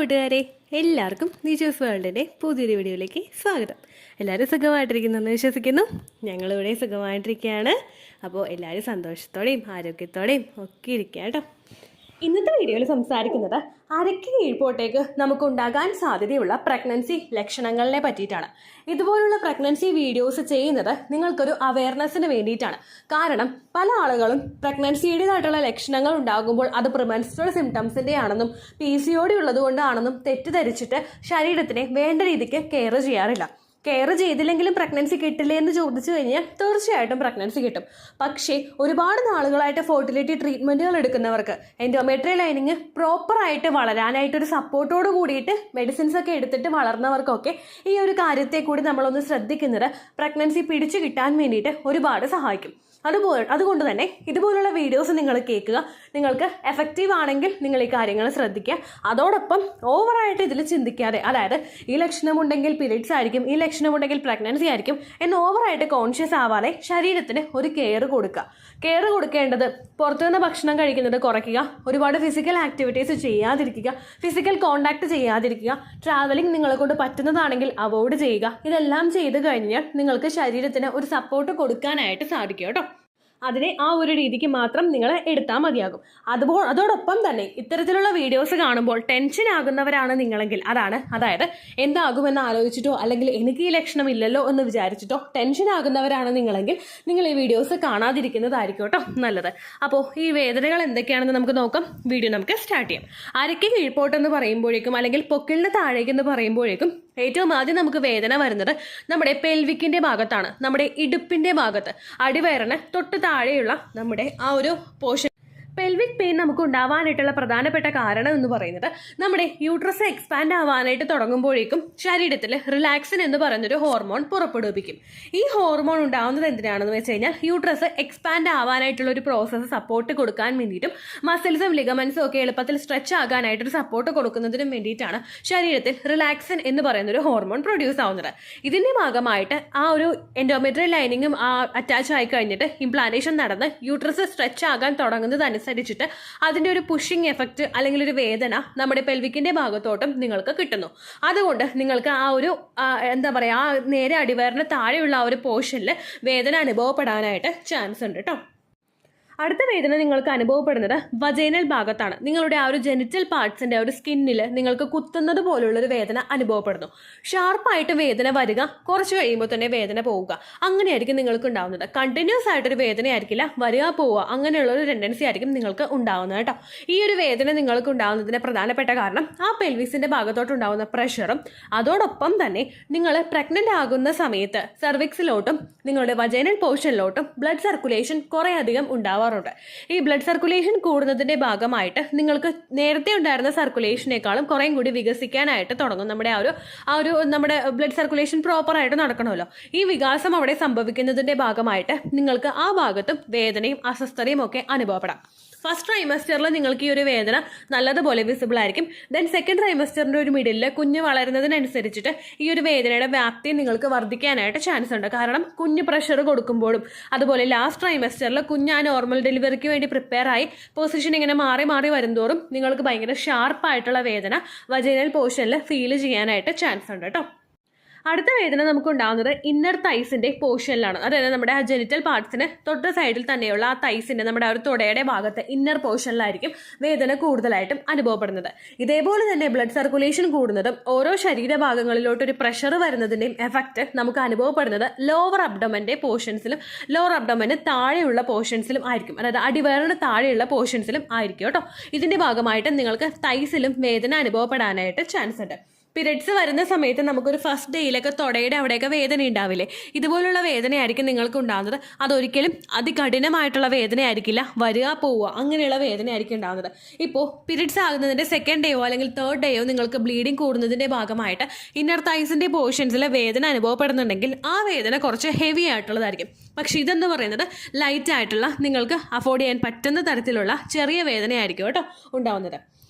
കൂട്ടുകാരെ, എല്ലാവർക്കും നിജൂസ് വേൾഡിൻ്റെ പുതിയൊരു വീഡിയോയിലേക്ക് സ്വാഗതം. എല്ലാവരും സുഖമായിട്ടിരിക്കുന്നെന്ന് വിശ്വസിക്കുന്നു. ഞങ്ങളിവിടെ സുഖമായിട്ടിരിക്കുകയാണ്. അപ്പോൾ എല്ലാവരും സന്തോഷത്തോടെയും ആരോഗ്യത്തോടെയും ഒക്കെ ഇരിക്കുക കേട്ടോ. ഇന്നത്തെ വീഡിയോയിൽ സംസാരിക്കുന്നത് അരയ്ക്ക് കീഴ്പോട്ടേക്ക് നമുക്കുണ്ടാകാൻ സാധ്യതയുള്ള പ്രഗ്നൻസി ലക്ഷണങ്ങളെ പറ്റിയിട്ടാണ്. ഇതുപോലുള്ള പ്രഗ്നൻസി വീഡിയോസ് ചെയ്യുന്നത് നിങ്ങൾക്കൊരു അവയർനെസ്സിന് വേണ്ടിയിട്ടാണ്. കാരണം പല ആളുകളും പ്രഗ്നൻസിയുടേതായിട്ടുള്ള ലക്ഷണങ്ങൾ ഉണ്ടാകുമ്പോൾ അത് പ്രിമെൻസ്ട്രൽ സിംറ്റംസിൻ്റെ ആണെന്നും PCOD ഉള്ളത് കൊണ്ടാണെന്നും തെറ്റിദ്ധരിച്ചിട്ട് ശരീരത്തിനെ വേണ്ട രീതിക്ക് കെയർ ചെയ്യാറില്ല. കെയർ ചെയ്തില്ലെങ്കിലും പ്രഗ്നൻസി കിട്ടില്ലേ എന്ന് ചോദിച്ചു കഴിഞ്ഞാൽ തീർച്ചയായിട്ടും പ്രഗ്നൻസി കിട്ടും. പക്ഷേ ഒരുപാട് നാളുകളായിട്ട് ഫെർട്ടിലിറ്റി ട്രീറ്റ്മെൻറ്റുകൾ എടുക്കുന്നവർക്ക് എൻഡോമെട്രിയൽ ലൈനിങ് പ്രോപ്പറായിട്ട് വളരാനായിട്ടൊരു സപ്പോർട്ടോട് കൂടിയിട്ട് മെഡിസിൻസ് ഒക്കെ എടുത്തിട്ട് വളർന്നവർക്കൊക്കെ ഈ ഒരു കാര്യത്തെ കൂടി നമ്മളൊന്ന് ശ്രദ്ധിക്കുന്നത് പ്രഗ്നൻസി പിടിച്ചു കിട്ടാൻ വേണ്ടിയിട്ട് ഒരുപാട് സഹായിക്കും. അതുകൊണ്ട് തന്നെ ഇതുപോലുള്ള വീഡിയോസ് നിങ്ങൾ കേൾക്കുക. നിങ്ങൾക്ക് എഫക്റ്റീവ് ആണെങ്കിൽ നിങ്ങൾ ഈ കാര്യങ്ങൾ ശ്രദ്ധിക്കുക. അതോടൊപ്പം ഓവറായിട്ട് ഇതിൽ ചിന്തിക്കാതെ, അതായത് ഈ ലക്ഷണമുണ്ടെങ്കിൽ പീരീഡ്സ് ആയിരിക്കും, ഈ ലക്ഷണമുണ്ടെങ്കിൽ പ്രഗ്നൻസി ആയിരിക്കും എന്ന് ഓവറായിട്ട് കോൺഷ്യസ് ആവാതെ ശരീരത്തിന് ഒരു കെയർ കൊടുക്കുക. കെയർ കൊടുക്കേണ്ടത് പുറത്തുനിന്ന് ഭക്ഷണം കഴിക്കുന്നത് കുറയ്ക്കുക, ഒരുപാട് ഫിസിക്കൽ ആക്ടിവിറ്റീസ് ചെയ്യാതിരിക്കുക, ഫിസിക്കൽ കോണ്ടാക്ട് ചെയ്യാതിരിക്കുക, ട്രാവലിംഗ് നിങ്ങളെ കൊണ്ട് പറ്റുന്നതാണെങ്കിൽ അവോയ്ഡ് ചെയ്യുക. ഇതെല്ലാം ചെയ്ത് കഴിഞ്ഞാൽ നിങ്ങൾക്ക് ശരീരത്തിന് ഒരു സപ്പോർട്ട് കൊടുക്കാനായിട്ട് സാധിക്കും കേട്ടോ. അതിനെ ആ ഒരു രീതിക്ക് മാത്രം നിങ്ങൾ എടുത്താൽ മതിയാകും. അതോടൊപ്പം തന്നെ ഇത്തരത്തിലുള്ള വീഡിയോസ് കാണുമ്പോൾ ടെൻഷൻ ആകുന്നവരാണ് നിങ്ങളെങ്കിൽ അതായത് എന്താകുമെന്ന് ആലോചിച്ചിട്ടോ അല്ലെങ്കിൽ എനിക്ക് ഈ ലക്ഷണം ഇല്ലല്ലോ എന്ന് വിചാരിച്ചിട്ടോ ടെൻഷൻ ആകുന്നവരാണ് നിങ്ങളെങ്കിൽ നിങ്ങൾ ഈ വീഡിയോസ് കാണാതിരിക്കുന്നതായിരിക്കും കേട്ടോ നല്ലത്. അപ്പോൾ ഈ വേദനകൾ എന്തൊക്കെയാണെന്ന് നമുക്ക് നോക്കാം. വീഡിയോ നമുക്ക് സ്റ്റാർട്ട് ചെയ്യാം. അരയ്ക്ക് കീഴ്പോട്ടെന്ന് പറയുമ്പോഴേക്കും അല്ലെങ്കിൽ പൊക്കിളിന് താഴേക്കെന്ന് പറയുമ്പോഴേക്കും ഏറ്റവും ആദ്യം നമുക്ക് വേദന വരുന്നത് നമ്മുടെ പെൽവിക്കിന്റെ ഭാഗത്താണ്, നമ്മുടെ ഇടുപ്പിന്റെ ഭാഗത്ത്, അടിവയറിന് തൊട്ട് താഴെയുള്ള നമ്മുടെ ആ ഒരു പോർഷൻ. പെൽവിക് പെയിൻ നമുക്ക് ഉണ്ടാവാനായിട്ടുള്ള പ്രധാനപ്പെട്ട കാരണം എന്ന് പറയുന്നത് നമ്മുടെ യൂട്രസ് എക്സ്പാൻഡ് ആവാനായിട്ട് തുടങ്ങുമ്പോഴേക്കും ശരീരത്തിൽ റിലാക്സിൻ എന്ന് പറയുന്നൊരു ഹോർമോൺ പുറപ്പെടുവിപ്പിക്കും. ഈ ഹോർമോൺ ഉണ്ടാവുന്നത് എന്തിനാണെന്ന് വെച്ച് കഴിഞ്ഞാൽ യൂട്രസ് എക്സ്പാൻഡ് ആവാനായിട്ടുള്ള ഒരു പ്രോസസ്സ് സപ്പോർട്ട് കൊടുക്കാൻ വേണ്ടിയിട്ടും മസിൽസും ലിഗമെന്റ്സും ഒക്കെ എളുപ്പത്തിൽ സ്ട്രെച്ച് ആകാനായിട്ടൊരു സപ്പോർട്ട് കൊടുക്കുന്നതിനും വേണ്ടിയിട്ടാണ് ശരീരത്തിൽ റിലാക്സിൻ എന്ന് പറയുന്നൊരു ഹോർമോൺ പ്രൊഡ്യൂസ് ആവുന്നത്. ഇതിന്റെ ഭാഗമായിട്ട് ആ ഒരു എൻഡോമെട്രിയൽ ലൈനിങ്ങും അറ്റാച്ച് ആയി കഴിഞ്ഞിട്ട് ഇംപ്ലാന്റേഷൻ നടന്ന് യൂട്രസ് സ്ട്രെച്ച് ആകാൻ തുടങ്ങുന്നത് അനുസരിച്ചിട്ട് അതിന്റെ ഒരു പുഷിംഗ് എഫക്റ്റ് അല്ലെങ്കിൽ ഒരു വേദന നമ്മുടെ പെൽവിക്കിന്റെ ഭാഗത്തോട്ടും നിങ്ങൾക്ക് കിട്ടുന്നു. അതുകൊണ്ട് നിങ്ങൾക്ക് ആ ഒരു എന്താ പറയുക, ആ നേരെ അടിവയറിന് താഴെയുള്ള ആ ഒരു പോർഷനിൽ വേദന അനുഭവപ്പെടാനായിട്ട് ചാൻസ് ഉണ്ട് കേട്ടോ. അടുത്ത വേദന നിങ്ങൾക്ക് അനുഭവപ്പെടുന്നത് വജൈനൽ ഭാഗത്താണ്. നിങ്ങളുടെ ആ ഒരു ജെനിറ്റൽ പാർട്സിന്റെ ഒരു സ്കിന്നിൽ നിങ്ങൾക്ക് കുത്തുന്നത് പോലുള്ളൊരു വേദന അനുഭവപ്പെടുന്നു. ഷാർപ്പായിട്ട് വേദന വരിക, കുറച്ച് കഴിയുമ്പോൾ തന്നെ വേദന പോവുക, അങ്ങനെയായിരിക്കും നിങ്ങൾക്ക് ഉണ്ടാവുന്നത്. കണ്ടിന്യൂസ് ആയിട്ടൊരു വേദന ആയിരിക്കില്ല, വരിക പോവുക, അങ്ങനെയുള്ളൊരു ടെൻഡൻസി ആയിരിക്കും നിങ്ങൾക്ക് ഉണ്ടാവുന്നത് കേട്ടോ. ഈ ഒരു വേദന നിങ്ങൾക്ക് ഉണ്ടാവുന്നതിന് പ്രധാനപ്പെട്ട കാരണം ആ പെൽവിസിന്റെ ഭാഗത്തോട്ടുണ്ടാവുന്ന പ്രഷറും അതോടൊപ്പം തന്നെ നിങ്ങൾ പ്രഗ്നന്റ് ആകുന്ന സമയത്ത് സെർവിക്സിലോട്ടും നിങ്ങളുടെ വജൈനൽ പോർഷനിലോട്ടും ബ്ലഡ് സർക്കുലേഷൻ കുറേ അധികം ഉണ്ടാവാറുണ്ട്. ഈ ബ്ലഡ് സർക്കുലേഷൻ കൂടുന്നതിന്റെ ഭാഗമായിട്ട് നിങ്ങൾക്ക് നേരത്തെ ഉണ്ടായിരുന്ന സർക്കുലേഷനേക്കാളും കുറേം കൂടി വികസിക്കാനായിട്ട് തുടങ്ങും. നമ്മുടെ നമ്മുടെ ബ്ലഡ് സർക്കുലേഷൻ പ്രോപ്പർ ആയിട്ട് നടക്കണമല്ലോ. ഈ വികാസം അവിടെ സംഭവിക്കുന്നതിന്റെ ഭാഗമായിട്ട് നിങ്ങൾക്ക് ആ ഭാഗത്തും വേദനയും അസ്വസ്ഥതയും ഒക്കെ അനുഭവപ്പെടാം. ഫസ്റ്റ് ട്രൈമസ്റ്ററിൽ നിങ്ങൾക്ക് ഈ ഒരു വേദന നല്ലതുപോലെ വിസിബിൾ ആയിരിക്കും. ദെൻ സെക്കൻഡ് ട്രൈമസ്റ്ററിന്റെ ഒരു മിഡിലിൽ കുഞ്ഞ് വളരുന്നതിനനുസരിച്ചിട്ട് ഈ ഒരു വേദനയുടെ വ്യാപ്തി നിങ്ങൾക്ക് വർദ്ധിക്കാനായിട്ട് ചാൻസ് ഉണ്ട്. കാരണം കുഞ്ഞ് പ്രഷർ കൊടുക്കുമ്പോഴും അതുപോലെ ലാസ്റ്റ് ട്രൈമസ്റ്ററിൽ കുഞ്ഞ് ആ നോർമൽ ഡെലിവറിക്ക് വേണ്ടി പ്രിപ്പയർ ആയി പൊസിഷൻ ഇങ്ങനെ മാറി മാറി വരുന്തോറും നിങ്ങൾക്ക് ഭയങ്കര ഷാർപ്പായിട്ടുള്ള വേദന വജൈനൽ പോർഷനിൽ ഫീൽ ചെയ്യാനായിട്ട് ചാൻസ് ഉണ്ട് കേട്ടോ. അടുത്ത വേദന നമുക്ക് ഉണ്ടാകുന്നത് ഇന്നർ തൈസിന്റെ പോർഷനിലാണ്. അതായത് നമ്മുടെ ആ ജെനിറ്റൽ പാർട്സിന് തൊട്ട് സൈഡിൽ തന്നെയുള്ള ആ തൈസിന്റെ നമ്മുടെ ആ ഒരു തുടയുടെ ഭാഗത്ത് ഇന്നർ പോർഷനിലായിരിക്കും വേദന കൂടുതലായിട്ടും അനുഭവപ്പെടുന്നത്. ഇതേപോലെ തന്നെ ബ്ലഡ് സർക്കുലേഷൻ കൂടുന്നതും ഓരോ ശരീരഭാഗങ്ങളിലോട്ട് ഒരു പ്രഷർ വരുന്നതിന്റെയും എഫക്റ്റ് നമുക്ക് അനുഭവപ്പെടുന്നത് ലോവർ അബ്ഡോമന്റെ പോർഷൻസിലും ലോവർ അബ്ഡോമന് താഴെയുള്ള പോർഷൻസിലും ആയിരിക്കും. അതായത് അടിവയറിന് താഴെയുള്ള പോർഷൻസിലും ആയിരിക്കും കേട്ടോ. ഇതിന്റെ ഭാഗമായിട്ട് നിങ്ങൾക്ക് തൈസിലും വേദന അനുഭവപ്പെടാനായിട്ട് ചാൻസ് ഉണ്ട്. പീരിയഡ്സ് വരുന്ന സമയത്ത് നമുക്കൊരു ഫസ്റ്റ് ഡേയിലൊക്കെ തുടയുടെ അവിടെയൊക്കെ വേദന ഉണ്ടാവില്ലേ, ഇതുപോലുള്ള വേദനയായിരിക്കും നിങ്ങൾക്ക് ഉണ്ടാകുന്നത്. അതൊരിക്കലും അതികഠിനമായിട്ടുള്ള വേദനയായിരിക്കില്ല, വരിക പോവുക അങ്ങനെയുള്ള വേദനയായിരിക്കും ഉണ്ടാകുന്നത്. ഇപ്പോൾ പീരിയഡ്സ് ആകുന്നതിൻ്റെ സെക്കൻഡ് ഡേയോ അല്ലെങ്കിൽ തേർഡ് ഡേയോ നിങ്ങൾക്ക് ബ്ലീഡിങ് കൂടുന്നതിൻ്റെ ഭാഗമായിട്ട് ഇന്നർ തൈസിൻ്റെ പോർഷൻസിലെ വേദന അനുഭവപ്പെടുന്നുണ്ടെങ്കിൽ ആ വേദന കുറച്ച് ഹെവി ആയിട്ടുള്ളതായിരിക്കും. പക്ഷെ ഇതെന്ന് പറയുന്നത് ലൈറ്റ് ആയിട്ടുള്ള നിങ്ങൾക്ക് അഫോർഡ് ചെയ്യാൻ പറ്റുന്ന തരത്തിലുള്ള ചെറിയ വേദനയായിരിക്കും കേട്ടോ ഉണ്ടാവുന്നത്.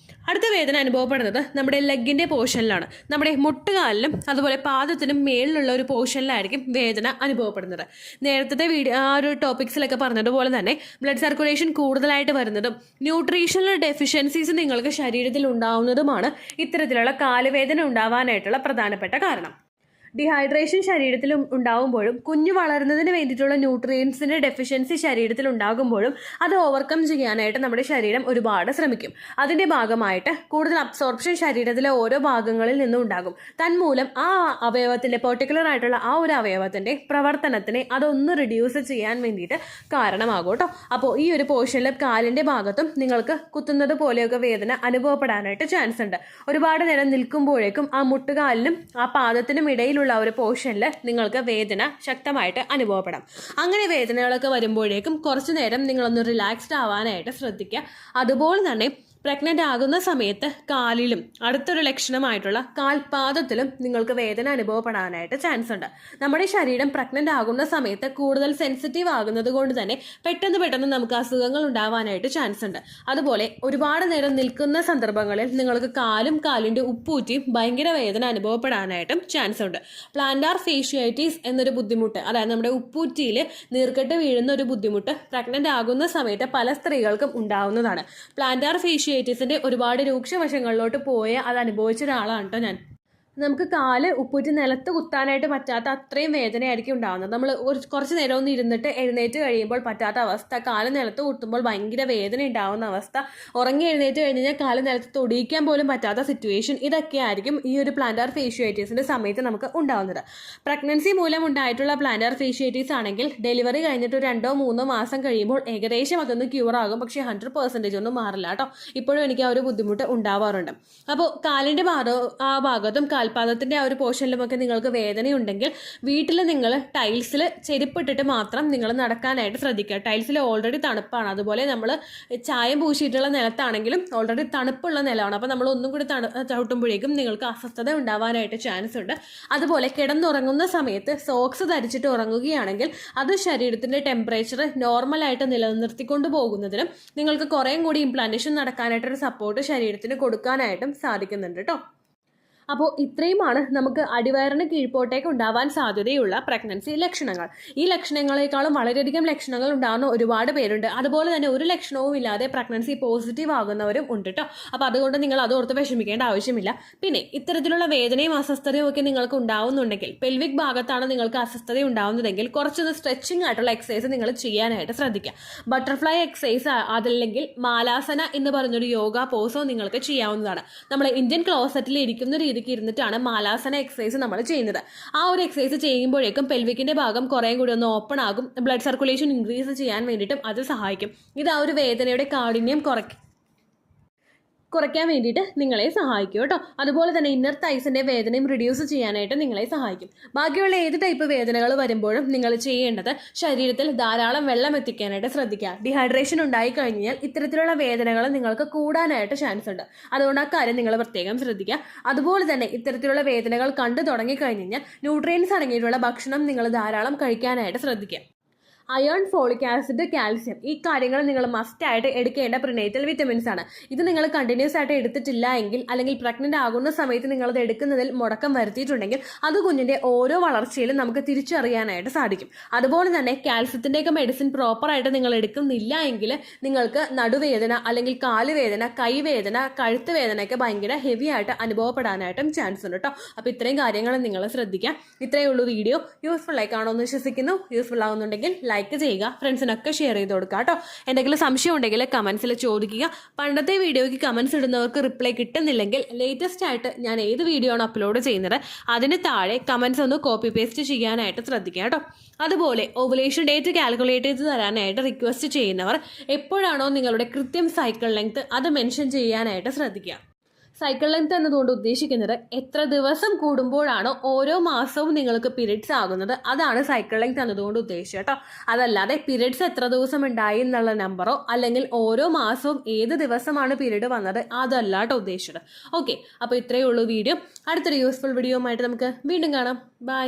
അടുത്ത വേദന അനുഭവപ്പെടുന്നത് നമ്മുടെ ലെഗിൻ്റെ പോർഷനിലാണ്. നമ്മുടെ മുട്ടുകാലിലും അതുപോലെ പാദത്തിനും മേളിലുള്ള ഒരു പോർഷനിലായിരിക്കും വേദന അനുഭവപ്പെടുന്നത്. നേരത്തെ ഒരു ടോപ്പിക്സിലൊക്കെ പറഞ്ഞതുപോലെ തന്നെ ബ്ലഡ് സർക്കുലേഷൻ കൂടുതലായിട്ട് വരുന്നതും ന്യൂട്രീഷണൽ ഡെഫിഷ്യൻസീസ് നിങ്ങൾക്ക് ശരീരത്തിൽ ഉണ്ടാവുന്നതുമാണ് ഇത്തരത്തിലുള്ള കാലുവേദന ഉണ്ടാവാനായിട്ടുള്ള പ്രധാനപ്പെട്ട കാരണം. ഡിഹൈഡ്രേഷൻ ശരീരത്തിൽ ഉണ്ടാകുമ്പോഴും കുഞ്ഞു വളരുന്നതിന് വേണ്ടിയിട്ടുള്ള ന്യൂട്രിയൻസിൻ്റെ ഡെഫിഷ്യൻസി ശരീരത്തിൽ ഉണ്ടാകുമ്പോഴും അത് ഓവർകം ചെയ്യാനായിട്ട് നമ്മുടെ ശരീരം ഒരുപാട് ശ്രമിക്കും. അതിൻ്റെ ഭാഗമായിട്ട് കൂടുതൽ അബ്സോർപ്ഷൻ ശരീരത്തിലെ ഓരോ ഭാഗങ്ങളിൽ നിന്നും ഉണ്ടാകും. തന്മൂലം ആ അവയവത്തിൻ്റെ പെർട്ടിക്കുലർ ആയിട്ടുള്ള ആ ഒരു അവയവത്തിൻ്റെ പ്രവർത്തനത്തിനെ അതൊന്ന് റിഡ്യൂസ് ചെയ്യാൻ വേണ്ടിയിട്ട് കാരണമാകും കേട്ടോ. അപ്പോൾ ഈ ഒരു പോർഷനിൽ കാലിൻ്റെ ഭാഗത്തും നിങ്ങൾക്ക് കുത്തുന്നത് പോലെയൊക്കെ വേദന അനുഭവപ്പെടാനായിട്ട് ചാൻസ് ഉണ്ട്. ഒരുപാട് നേരം നിൽക്കുമ്പോഴേക്കും ആ മുട്ടുകാലിനും ആ പാദത്തിനും ഇടയിലുള്ള ഒരു പോർഷനിൽ നിങ്ങൾക്ക് വേദന ശക്തമായിട്ട് അനുഭവപ്പെടാം. അങ്ങനെ വേദനകളൊക്കെ വരുമ്പോഴേക്കും കുറച്ചു നേരം നിങ്ങളൊന്ന് റിലാക്സ്ഡ് ആവാനായിട്ട് ശ്രദ്ധിക്കുക. അതുപോലെ തന്നെ പ്രഗ്നൻ്റ് ആകുന്ന സമയത്ത് കാലിലും അടുത്തൊരു ലക്ഷണമായിട്ടുള്ള കാൽപാദത്തിലും നിങ്ങൾക്ക് വേദന അനുഭവപ്പെടാനായിട്ട് ചാൻസ് ഉണ്ട്. നമ്മുടെ ശരീരം പ്രഗ്നൻ്റ് ആകുന്ന സമയത്ത് കൂടുതൽ സെൻസിറ്റീവ് ആകുന്നത് കൊണ്ട് തന്നെ പെട്ടെന്ന് നമുക്ക് അസുഖങ്ങൾ ഉണ്ടാവാനായിട്ട് ചാൻസ് ഉണ്ട്. അതുപോലെ ഒരുപാട് നേരം നിൽക്കുന്ന സന്ദർഭങ്ങളിൽ നിങ്ങൾക്ക് കാലും കാലിൻ്റെ ഉപ്പൂറ്റിയും ഭയങ്കര വേദന അനുഭവപ്പെടാനായിട്ടും ചാൻസ് ഉണ്ട്. പ്ലാന്റാർ ഫേഷ്യാറ്റിസ് എന്നൊരു ബുദ്ധിമുട്ട്, അതായത് നമ്മുടെ ഉപ്പൂറ്റിയിൽ നീർക്കെട്ട് വീഴുന്ന ഒരു ബുദ്ധിമുട്ട് പ്രഗ്നൻ്റ് ആകുന്ന സമയത്ത് പല സ്ത്രീകൾക്കും ഉണ്ടാവുന്നതാണ്. പ്ലാന്റാർ ഫേഷ്യാറ്റിസിന്റെ ഒരുപാട് രൂക്ഷവശങ്ങളിലോട്ട് പോയ അത് അനുഭവിച്ച ഒരാളാണ് കേട്ടോ ഞാൻ. നമുക്ക് കാല് ഉപ്പൂറ്റി നിലത്ത് കുത്താനായിട്ട് പറ്റാത്ത അത്രയും വേദനയായിരിക്കും ഉണ്ടാകുന്നത്. നമ്മൾ കുറച്ച് നേരം ഒന്ന് ഇരുന്നിട്ട് എഴുന്നേറ്റ് കഴിയുമ്പോൾ പറ്റാത്ത അവസ്ഥ, കാല് നിലത്ത് കുത്തുമ്പോൾ ഭയങ്കര വേദന ഉണ്ടാകുന്ന അവസ്ഥ, ഉറങ്ങി എഴുന്നേറ്റ് കഴിഞ്ഞാൽ കാല് നിലത്ത് തൊടിയിക്കാൻ പോലും പറ്റാത്ത സിറ്റുവേഷൻ, ഇതൊക്കെ ആയിരിക്കും ഈ ഒരു പ്ലാന്റാർ ഫേഷ്യാറ്റിസിൻ്റെ സമയത്ത് നമുക്ക് ഉണ്ടാകുന്നത്. പ്രഗ്നൻസി മൂലം ഉണ്ടായിട്ടുള്ള പ്ലാന്റാർ ഫേഷ്യാറ്റിസ് ആണെങ്കിൽ ഡെലിവറി കഴിഞ്ഞിട്ട് 2-3 മാസം കഴിയുമ്പോൾ ഏകദേശം അതൊന്ന് ക്യൂർ ആകും. പക്ഷേ 100% ഒന്നും മാറില്ല കേട്ടോ. ഇപ്പോഴും എനിക്ക് ആ ഒരു ബുദ്ധിമുട്ട് ഉണ്ടാവാറുണ്ട്. അപ്പോൾ കാലിൻ്റെ ആ ഭാഗത്തും കാൽപാദത്തിൻ്റെ ആ ഒരു പോർഷനിലുമൊക്കെ നിങ്ങൾക്ക് വേദനയുണ്ടെങ്കിൽ വീട്ടിൽ നിങ്ങൾ ടൈൽസിൽ ചെരുപ്പിട്ടിട്ട് മാത്രം നിങ്ങൾ നടക്കാനായിട്ട് ശ്രദ്ധിക്കുക. ടൈൽസിൽ ഓൾറെഡി തണുപ്പാണ്. അതുപോലെ നമ്മൾ ചായം പൂശിയിട്ടുള്ള നിലത്താണെങ്കിലും ഓൾറെഡി തണുപ്പുള്ള നിലമാണ്. അപ്പോൾ നമ്മൾ ഒന്നും കൂടി ചവിട്ടുമ്പോഴേക്കും നിങ്ങൾക്ക് അസ്വസ്ഥത ഉണ്ടാവാനായിട്ട് ചാൻസ് ഉണ്ട്. അതുപോലെ കിടന്നുറങ്ങുന്ന സമയത്ത് സോക്സ് ധരിച്ചിട്ട് ഉറങ്ങുകയാണെങ്കിൽ അത് ശരീരത്തിൻ്റെ ടെമ്പറേച്ചർ നോർമലായിട്ട് നിലനിർത്തിക്കൊണ്ട് പോകുന്നതിനും നിങ്ങൾക്ക് കുറേയും കൂടി ഇംപ്ലാന്റേഷൻ നടക്കാനായിട്ടൊരു സപ്പോർട്ട് ശരീരത്തിന് കൊടുക്കാനായിട്ടും സാധിക്കുന്നുണ്ട് കേട്ടോ. അപ്പോൾ ഇത്രയുമാണ് നമുക്ക് അടിവയറിന് കീഴ്പോട്ടേക്ക് ഉണ്ടാവാൻ സാധ്യതയുള്ള പ്രഗ്നൻസി ലക്ഷണങ്ങൾ. ഈ ലക്ഷണങ്ങളെക്കാളും വളരെയധികം ലക്ഷണങ്ങൾ ഉണ്ടാകുന്ന ഒരുപാട് പേരുണ്ട്. അതുപോലെ തന്നെ ഒരു ലക്ഷണവും ഇല്ലാതെ പ്രഗ്നൻസി പോസിറ്റീവ് ആകുന്നവരും ഉണ്ട് കേട്ടോ. അപ്പോൾ അതുകൊണ്ട് നിങ്ങൾ അതോർത്ത് വിഷമിക്കേണ്ട ആവശ്യമില്ല. പിന്നെ ഇത്തരത്തിലുള്ള വേദനയും അസ്വസ്ഥതയും ഒക്കെ നിങ്ങൾക്ക് ഉണ്ടാവുന്നുണ്ടെങ്കിൽ, പെൽവിക് ഭാഗത്താണ് നിങ്ങൾക്ക് അസ്വസ്ഥത ഉണ്ടാവുന്നതെങ്കിൽ കുറച്ചൊന്ന് സ്ട്രെച്ചിങ് ആയിട്ടുള്ള എക്സസൈസ് നിങ്ങൾ ചെയ്യാനായിട്ട് ശ്രദ്ധിക്കുക. ബട്ടർഫ്ലൈ എക്സസൈസ് അതല്ലെങ്കിൽ മാലാസന എന്ന് പറഞ്ഞൊരു യോഗ പോസോ നിങ്ങൾക്ക് ചെയ്യാവുന്നതാണ്. നമ്മൾ ഇന്ത്യൻ ക്ലോസറ്റിൽ ഇരിക്കുന്ന രീതിക്ക് ഇരുന്നിട്ടാണ് മാലാസന എക്സസൈസ് നമ്മൾ ചെയ്യുന്നത്. ആ ഒരു എക്സസൈസ് ചെയ്യുമ്പോഴേക്കും പെൽവിക്കിന്റെ ഭാഗം കുറേയും കൂടി ഒന്ന് ഓപ്പൺ ആകും. ബ്ലഡ് സർക്കുലേഷൻ ഇൻക്രീസ് ചെയ്യാൻ വേണ്ടിയിട്ടും അത് സഹായിക്കും. ഇത് ആ ഒരു വേദനയുടെ കാഠിന്യം കുറയ്ക്കാൻ വേണ്ടിയിട്ട് നിങ്ങളെ സഹായിക്കും കേട്ടോ. അതുപോലെ തന്നെ ഇന്നർ തൈസിൻ്റെ വേദനയും റിഡ്യൂസ് ചെയ്യാനായിട്ട് നിങ്ങളെ സഹായിക്കും. ബാക്കിയുള്ള ഏത് ടൈപ്പ് വേദനകൾ വരുമ്പോഴും നിങ്ങൾ ചെയ്യേണ്ടത് ശരീരത്തിൽ ധാരാളം വെള്ളം എത്തിക്കാനായിട്ട് ശ്രദ്ധിക്കുക. ഡിഹൈഡ്രേഷൻ ഉണ്ടായി കഴിഞ്ഞാൽ ഇത്തരത്തിലുള്ള വേദനകൾ നിങ്ങൾക്ക് കൂടാനായിട്ട് ചാൻസ് ഉണ്ട്. അതുകൊണ്ട് ആ കാര്യം നിങ്ങൾ പ്രത്യേകം ശ്രദ്ധിക്കുക. അതുപോലെ തന്നെ ഇത്തരത്തിലുള്ള വേദനകൾ കണ്ടു തുടങ്ങിക്കഴിഞ്ഞാൽ ന്യൂട്രിയൻസ് അടങ്ങിയിട്ടുള്ള ഭക്ഷണം നിങ്ങൾ ധാരാളം കഴിക്കാനായിട്ട് ശ്രദ്ധിക്കുക. അയൺ, ഫോളിക് ആസിഡ്, കാൽസ്യം, ഈ കാര്യങ്ങൾ നിങ്ങൾ മസ്റ്റായിട്ട് എടുക്കേണ്ട പ്രിനേറ്റൽ വിറ്റമിൻസ് ആണ്. ഇത് നിങ്ങൾ കണ്ടിന്യൂസ് ആയിട്ട് എടുത്തിട്ടില്ല എങ്കിൽ, അല്ലെങ്കിൽ പ്രഗ്നൻ്റ് ആകുന്ന സമയത്ത് നിങ്ങളത് എടുക്കുന്നതിൽ മുടക്കം വരുത്തിയിട്ടുണ്ടെങ്കിൽ അത് കുഞ്ഞിൻ്റെ ഓരോ വളർച്ചയിലും നമുക്ക് തിരിച്ചറിയാനായിട്ട് സാധിക്കും. അതുപോലെ തന്നെ കാൽസ്യത്തിൻ്റെയൊക്കെ മെഡിസിൻ പ്രോപ്പറായിട്ട് നിങ്ങൾ എടുക്കുന്നില്ല എങ്കിൽ നിങ്ങൾക്ക് നടുവേദന, അല്ലെങ്കിൽ കാലുവേദന, കൈവേദന, കഴുത്ത് വേദനയൊക്കെ ഭയങ്കര ഹെവി ആയിട്ട് അനുഭവപ്പെടാനായിട്ടും ചാൻസ് ഉണ്ട് കേട്ടോ. അപ്പോൾ ഇത്രയും കാര്യങ്ങൾ നിങ്ങൾ ശ്രദ്ധിക്കാം. ഇത്രയേ ഉള്ളൂ വീഡിയോ. യൂസ്ഫുൾ ആയി കാണുമെന്ന് വിശ്വസിക്കുന്നു. യൂസ്ഫുൾ ആകുന്നുണ്ടെങ്കിൽ ലൈക്ക് ചെയ്യുക, ഫ്രണ്ട്സിനൊക്കെ ഷെയർ ചെയ്ത് കൊടുക്കുക കേട്ടോ. എന്തെങ്കിലും സംശയം ഉണ്ടെങ്കിൽ കമൻസിൽ ചോദിക്കുക. പണ്ടത്തെ വീഡിയോയ്ക്ക് കമൻസ് ഇടുന്നവർക്ക് റിപ്ലൈ കിട്ടുന്നില്ലെങ്കിൽ ലേറ്റസ്റ്റ് ആയിട്ട് ഞാൻ ഏത് വീഡിയോ ആണ് അപ്ലോഡ് ചെയ്യുന്നത് അതിന് താഴെ കമൻസ് ഒന്ന് കോപ്പി പേസ്റ്റ് ചെയ്യാനായിട്ട് ശ്രദ്ധിക്കുക കേട്ടോ. അതുപോലെ ഓവുലേഷൻ ഡേറ്റ് കാൽക്കുലേറ്റ് ചെയ്ത് തരാനായിട്ട് റിക്വസ്റ്റ് ചെയ്യുന്നവർ എപ്പോഴാണോ നിങ്ങളുടെ കൃത്യം സൈക്കിൾ ലെങ്ത് അത് മെൻഷൻ ചെയ്യാനായിട്ട് ശ്രദ്ധിക്കുക. സൈക്കിൾ ലെങ്ത് എന്നതുകൊണ്ട് ഉദ്ദേശിക്കുന്നത് എത്ര ദിവസം കൂടുമ്പോഴാണോ ഓരോ മാസവും നിങ്ങൾക്ക് പീരിയഡ്സ് ആകുന്നത്, അതാണ് സൈക്കിൾ ലെങ്ത് എന്നതുകൊണ്ട് ഉദ്ദേശിച്ചത് കേട്ടോ. അതല്ലാതെ പീരിയഡ്സ് എത്ര ദിവസം ഉണ്ടായി എന്നുള്ള നമ്പറോ, അല്ലെങ്കിൽ ഓരോ മാസവും ഏത് ദിവസമാണ് പീരിയഡ് വന്നത്, അതല്ല കേട്ടോ ഉദ്ദേശിച്ചത്. ഓക്കെ, അപ്പോൾ ഇത്രയേ ഉള്ളൂ വീഡിയോ. അടുത്തൊരു യൂസ്ഫുൾ വീഡിയോ ആയിട്ട് നമുക്ക് വീണ്ടും കാണാം. ബൈ.